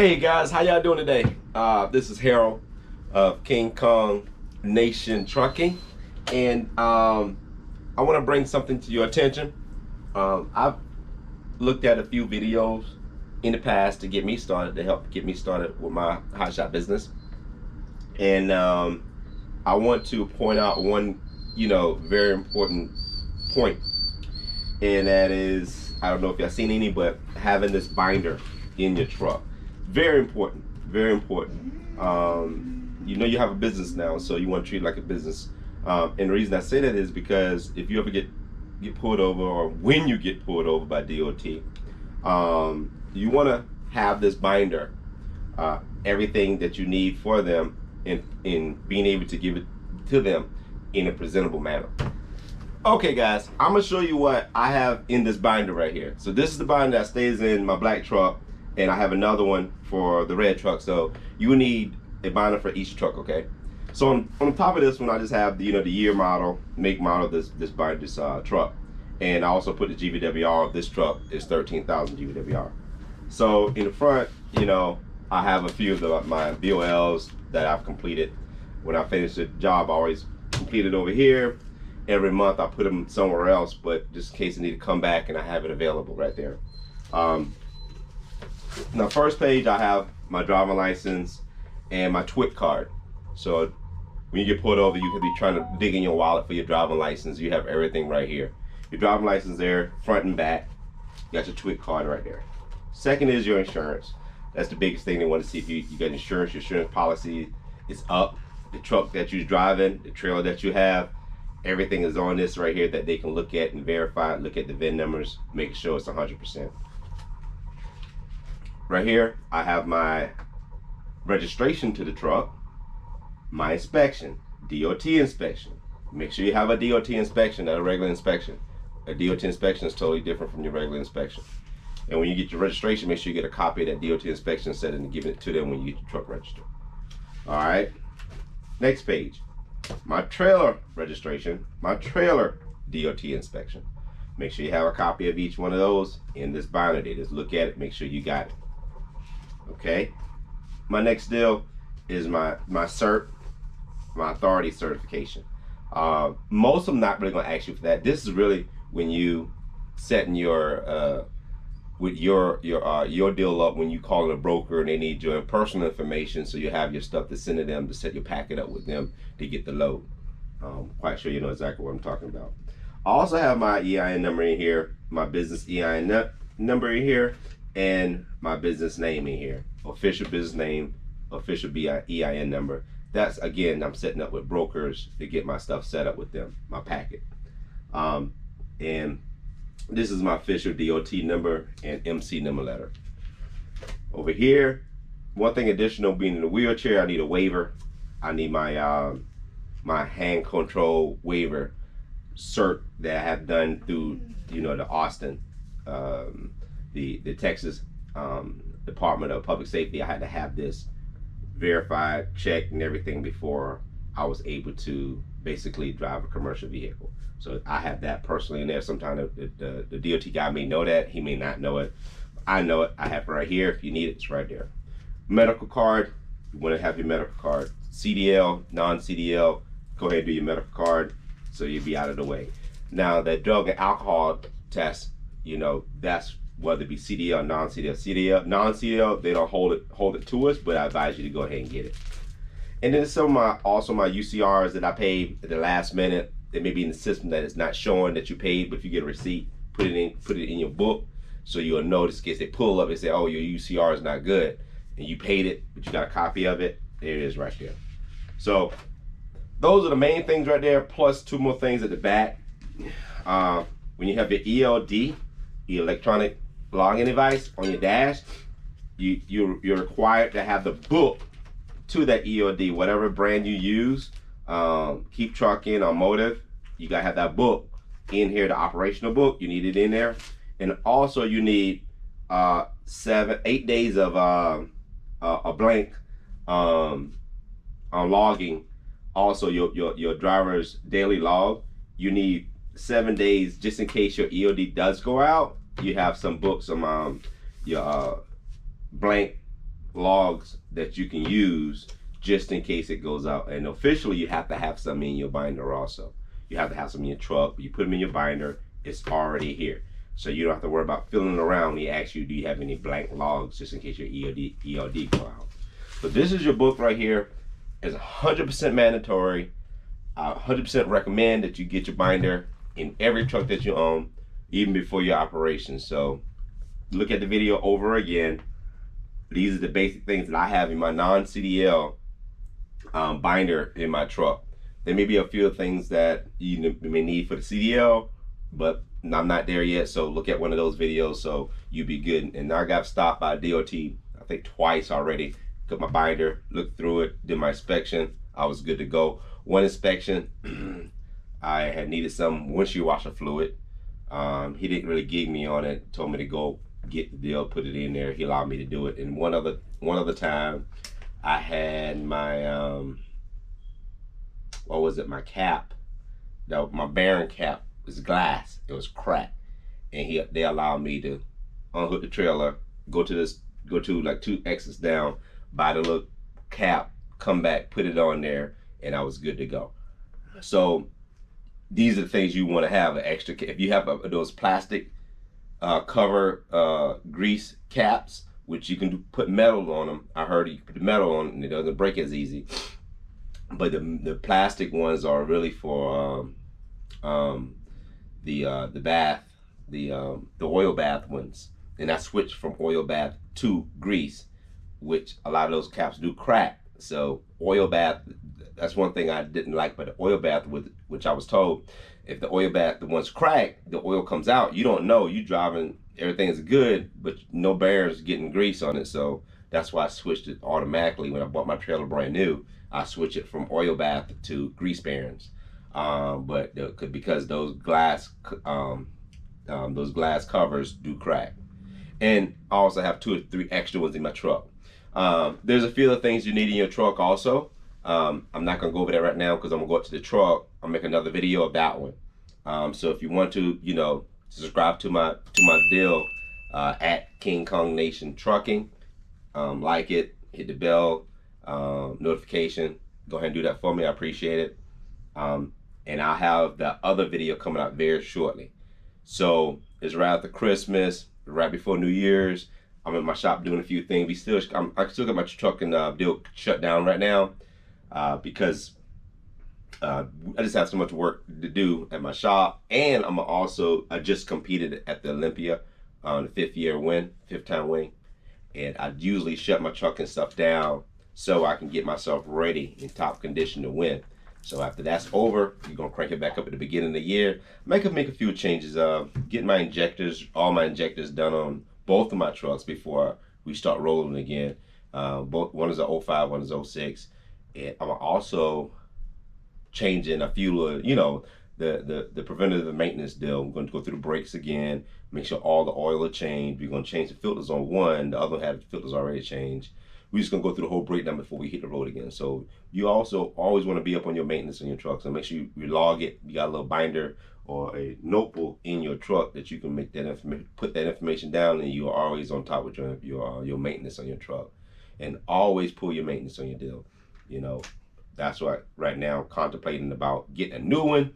Hey guys, how y'all doing today? This is Harold of King Kong Nation Trucking, and I want to bring something to your attention. I've looked at a few videos in the past to get me started, to help get me started with my hotshot business, and I want to point out one, very important point, and that is, I don't know if y'all seen any, but having this binder in your truck. Very important, very important. You have a business now, so you want to treat it like a business. And the reason I say that is because if you ever get pulled over, or when you get pulled over by D.O.T, you want to have this binder, everything that you need for them, in being able to give it to them in a presentable manner. Okay guys, I'm gonna show you what I have in this binder right here. So this is the binder that stays in my black truck, and I have another one for the red truck. So you need a binder for each truck, okay? So on top of this one, I just have the year model, make model this truck, and I also put the GVWR of this truck is 13,000 GVWR. So in the front, I have a few of my BOLs that I've completed. When I finish the job, I always complete it over here. Every month I put them somewhere else, but just in case I need to come back, and I have it available right there. Now, first page, I have my driver license and my TWIC card. So when you get pulled over, you could be trying to dig in your wallet for your driving license. You have everything right here. Your driving license there, front and back. You got your TWIC card right there. Second is your insurance. That's the biggest thing. They want to see if you got insurance. Your insurance policy is up. The truck that you're driving, the trailer that you have, everything is on this right here that they can look at and verify. Look at the VIN numbers, make sure it's 100%. Right here, I have my registration to the truck, my inspection, D.O.T inspection. Make sure you have a D.O.T inspection, not a regular inspection. A D.O.T inspection is totally different from your regular inspection. And when you get your registration, make sure you get a copy of that D.O.T inspection set and give it to them when you get your truck registered. All right, next page. My trailer registration, my trailer D.O.T inspection. Make sure you have a copy of each one of those in this binder. They just look at it, make sure you got it. Okay, my next deal is my cert, my authority certification. Most of them not really going to ask you for that. This is really when you setting your with your deal up, when you call a broker and they need your personal information, so you have your stuff to send to them to set your packet up with them to get the load. Quite sure you know exactly what I'm talking about. I also have my EIN number in here, my business EIN number in here, and my business name in here. Official business name, official EIN number. That's, again, I'm setting up with brokers to get my stuff set up with them, my packet. And this is my official D.O.T number and MC number letter. Over here, one thing additional, being in a wheelchair, I need a waiver. I need my my hand control waiver cert that I have done through the Austin, the Texas Department of Public Safety. I had to have this verified, checked, and everything before I was able to basically drive a commercial vehicle. So I have that personally in there. Sometimes the DOT guy may know that, he may not know it. I know it. I have it right here. If you need it, it's right there. Medical card, you want to have your medical card. CDL, non-CDL, go ahead and do your medical card so you'll be out of the way. Now that drug and alcohol test, that's whether it be CDL or non-CDL. Non-CDL, they don't hold it to us, but I advise you to go ahead and get it. And then some of my UCRs that I paid at the last minute. They may be in the system that it's not showing that you paid, but if you get a receipt, put it in your book, so you'll notice. In case they pull up and say, oh, your UCR is not good, and you paid it, but you got a copy of it. There it is right there. So those are the main things right there, plus two more things at the back. When you have your ELD, electronic login device, on your dash, you're required to have the book to that ELD, whatever brand you use. Keep Trucking or Motive, you gotta have that book in here, the operational book. You need it in there. And also you need 8 days of a blank on logging. Also your driver's daily log. You need 7 days just in case your EOD does go out. You have some books, your blank logs that you can use just in case it goes out. And officially, you have to have some in your binder also. You have to have some in your truck. You put them in your binder, it's already here. So you don't have to worry about filling around. He asks you, do you have any blank logs, just in case your ELD go out. So this is your book right here. It's 100% mandatory. I 100% recommend that you get your binder in every truck that you own, even before your operation. So look at the video over again. These are the basic things that I have in my non-CDL binder in my truck. There may be a few things that you may need for the CDL, but I'm not there yet. So look at one of those videos so you'll be good. And I got stopped by DOT, I think twice already. Got my binder, looked through it, did my inspection. I was good to go. One inspection, I had needed some windshield washer fluid. He didn't really gig me on it. Told me to go get the deal, put it in there. He allowed me to do it. And one other time, I had my what was it? My cap, my bearing cap was glass. It was cracked, and they allowed me to unhook the trailer, go to like 2 exits down, buy the little cap, come back, put it on there, and I was good to go. So these are the things you want to have an extra. If you have those plastic cover grease caps, which you can put metal on them. I heard you put the metal on and it doesn't break as easy. But the plastic ones are really for the bath, the oil bath ones. And I switched from oil bath to grease, which a lot of those caps do crack. So oil bath, that's one thing I didn't like. But the oil bath, which I was told, if the oil bath, the one's cracked, the oil comes out. You don't know. You driving, everything's good, but no bearings getting grease on it. So that's why I switched it automatically when I bought my trailer brand new. I switched it from oil bath to grease bearings. But because those glass covers do crack. And I also have 2 or 3 extra ones in my truck. There's a few other things you need in your truck also. I'm not gonna go over that right now because I'm gonna go up to the truck. I'll make another video of that one. So if you want to, subscribe to my deal at King Kong Nation Trucking, like it, hit the bell notification. Go ahead and do that for me. I appreciate it. And I'll have the other video coming out very shortly. So it's right after Christmas, right before New Year's. I'm in my shop doing a few things. I still got my truck and deal shut down right now because I just have so much work to do at my shop. And I just competed at the Olympia on the 5th time win. And I usually shut my truck and stuff down so I can get myself ready in top condition to win. So after that's over, you're gonna crank it back up at the beginning of the year. Make a few changes. Get my injectors, all my injectors done on both of my trucks before we start rolling again. One is a 05, one is 06. And I'm also changing a few, the preventative maintenance deal. We're going to go through the brakes again, make sure all the oil are changed. We're going to change the filters on one. The other one had the filters already changed. We're just going to go through the whole breakdown before we hit the road again. So you also always want to be up on your maintenance on your truck. So make sure you log it. You got a little binder or a notebook in your truck that you can make that put that information down, and you are always on top with your maintenance on your truck. And always pull your maintenance on your deal. That's what right now I'm contemplating about getting a new one,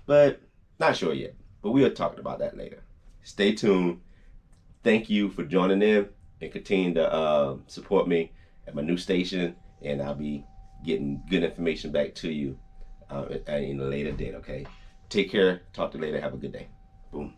but not sure yet. But we'll talk about that later. Stay tuned. Thank you for joining in and continue to support me at my new station, and I'll be getting good information back to you in a later date, okay? Take care. Talk to you later. Have a good day. Boom.